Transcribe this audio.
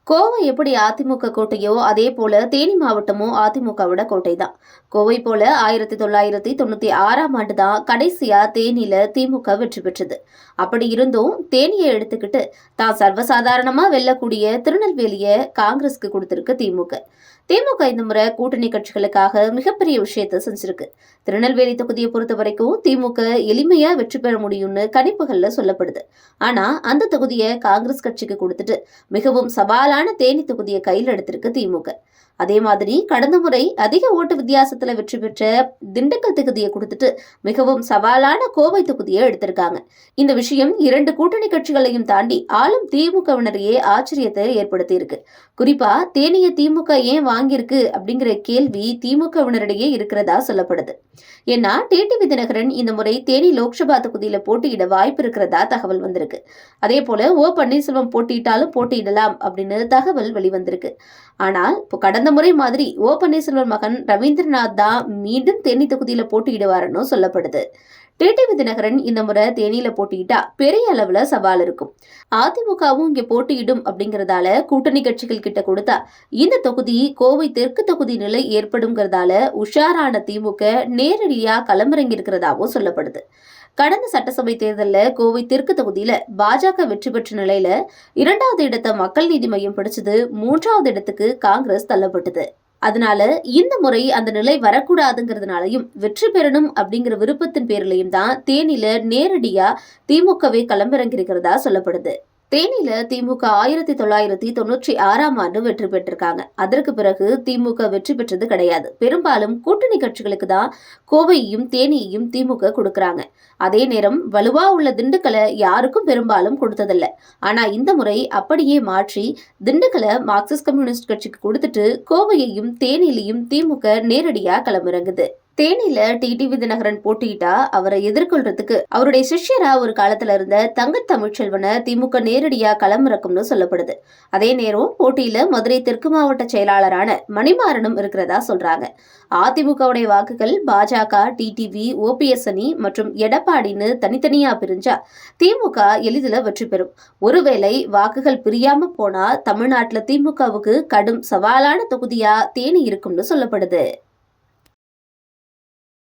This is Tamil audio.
கோவை எப்படி அதிமுக கோட்டையோ அதே போல தேனி மாவட்டமும் அதிமுகவோட கோட்டை தான். கோவை போல 1996ஆம் ஆண்டு தான் கடைசியா தேனியில திமுக வெற்றி பெற்றது. அப்படி இருந்தும் தேனியை எடுத்துக்கிட்டு தான் சர்வசாதாரணமா வெல்லக்கூடிய திருநெல்வேலிய காங்கிரஸ்க்கு கொடுத்திருக்கு திமுக. திமுக இந்த முறை கூட்டணி கட்சிகளுக்காக மிகப்பெரிய விஷயத்த செஞ்சிருக்கு. திருநெல்வேலி தொகுதியை பொறுத்த வரைக்கும் திமுக எளிமையா வெற்றி பெற முடியும்னு கணிப்புகள்ல சொல்லப்படுது. ஆனா அந்த தொகுதியை காங்கிரஸ் கட்சிக்கு கொடுத்துட்டு மிகவும் சவாலான தேனி தொகுதியை கையில் எடுத்திருக்கு திமுக. அதே மாதிரி கடந்த முறை அதிக ஓட்டு வித்தியாசத்துல வெற்றி பெற்ற திண்டுக்கல் தொகுதியை கொடுத்துட்டு மிகவும் சவாலான கோவை தொகுதியை எடுத்திருக்காங்க. இந்த விஷயம் இரண்டு கூட்டணி கட்சிகளையும் தாண்டி ஆளும் திமுகவினரையே ஆச்சரியத்தை ஏற்படுத்தி இருக்கு. குறிப்பா தேனிய திமுக ஏன் வாங்கியிருக்கு அப்படிங்கிற கேள்வி திமுகவினரிடையே இருக்கிறதா சொல்லப்படுது. ஏன்னா டிடிவி தினகரன் இந்த முறை தேனி லோக்சபா தொகுதியில போட்டியிட வாய்ப்பு இருக்கிறதா தகவல் வந்திருக்கு. அதே போல ஓ பன்னீர்செல்வம் போட்டியிட்டாலும் போட்டியிடலாம் அப்படின்னு தகவல் வெளிவந்திருக்கு. ஆனால் இப்போ கடந்த முறை மாதிரி ஓ பன்னீர்செல்வம் மகன் ரவீந்திரநாத் தான் மீண்டும் தேனி தொகுதியில போட்டியிடுவாருன்னு சொல்லப்படுது. டிடிவி தினகரன் இந்த முறை தேனியில போட்டியிட்டா பெரிய அளவுல சவால் இருக்கும். அதிமுகவும் இங்க போட்டியிடும் அப்படிங்கறதால கூட்டணி கட்சிகள் கிட்ட கொடுத்தா இந்த தொகுதி கோவை தெற்கு தொகுதி நிலை ஏற்படும்ங்கிறதால உஷாரான திமுக நேரடியா களமிறங்கி இருக்கிறதாவும் சொல்லப்படுது. கடந்த சட்டசபை தேர்தலில் கோவை தெற்கு தொகுதியில பாஜக வெற்றி பெற்ற நிலையில 2வது இடத்தை மக்கள் நீதி மையம் பிடிச்சது, 3வது இடத்துக்கு காங்கிரஸ் தள்ளப்பட்டது. அதனால இந்த முறை அந்த நிலை வரக்கூடாதுங்கிறதுனாலையும் வெற்றி பெறணும் அப்படிங்கிற விருப்பத்தின் பேரிலையும் தான் தேனியில நேரடியா திமுகவே களமிறங்கி இருக்கிறதா சொல்லப்படுது. தேனியில திமுக 1996ஆம் ஆண்டு வெற்றி பெற்றிருக்காங்க. அதற்கு பிறகு திமுக வெற்றி பெற்றது கிடையாது. பெரும்பாலும் கூட்டணி கட்சிகளுக்கு தான் கோவையையும் தேனியையும் திமுக கொடுக்கறாங்க. அதே நேரம் வலுவா உள்ள திண்டுக்கலை யாருக்கும் பெரும்பாலும் கொடுத்ததில்ல. ஆனா இந்த முறை அப்படியே மாற்றி திண்டுக்கலை மார்க்சிஸ்ட் கம்யூனிஸ்ட் கட்சிக்கு கொடுத்துட்டு கோவையையும் தேனியிலையும் திமுக நேரடியா களமிறங்குது. தேனியில டிடிவி தினகரன் போட்டியிட்டா அவரை எதிர்கொள்றதுக்கு அவருடைய சிஷ்யரா ஒரு காலத்துல இருந்த தங்க தமிழ்ச்செல்வனை திமுக நேரடியா களமிறக்கும்னு சொல்லப்படுது. அதே நேரம் போட்டியில மதுரை தெற்கு மாவட்ட செயலாளரான மணிமாறனும் இருக்கிறதா சொல்றாங்க. அதிமுகவுடைய வாக்குகள் பாஜக, டிடிவி, ஓபிஎஸ் அணி மற்றும் எடப்பாடின்னு தனித்தனியா பிரிஞ்சா திமுக எளிதில் வெற்றி பெறும். ஒருவேளை வாக்குகள் பிரியாம போனா தமிழ்நாட்டுல திமுகவுக்கு கடும் சவாலான தொகுதியா தேனி இருக்கும்னு சொல்லப்படுது.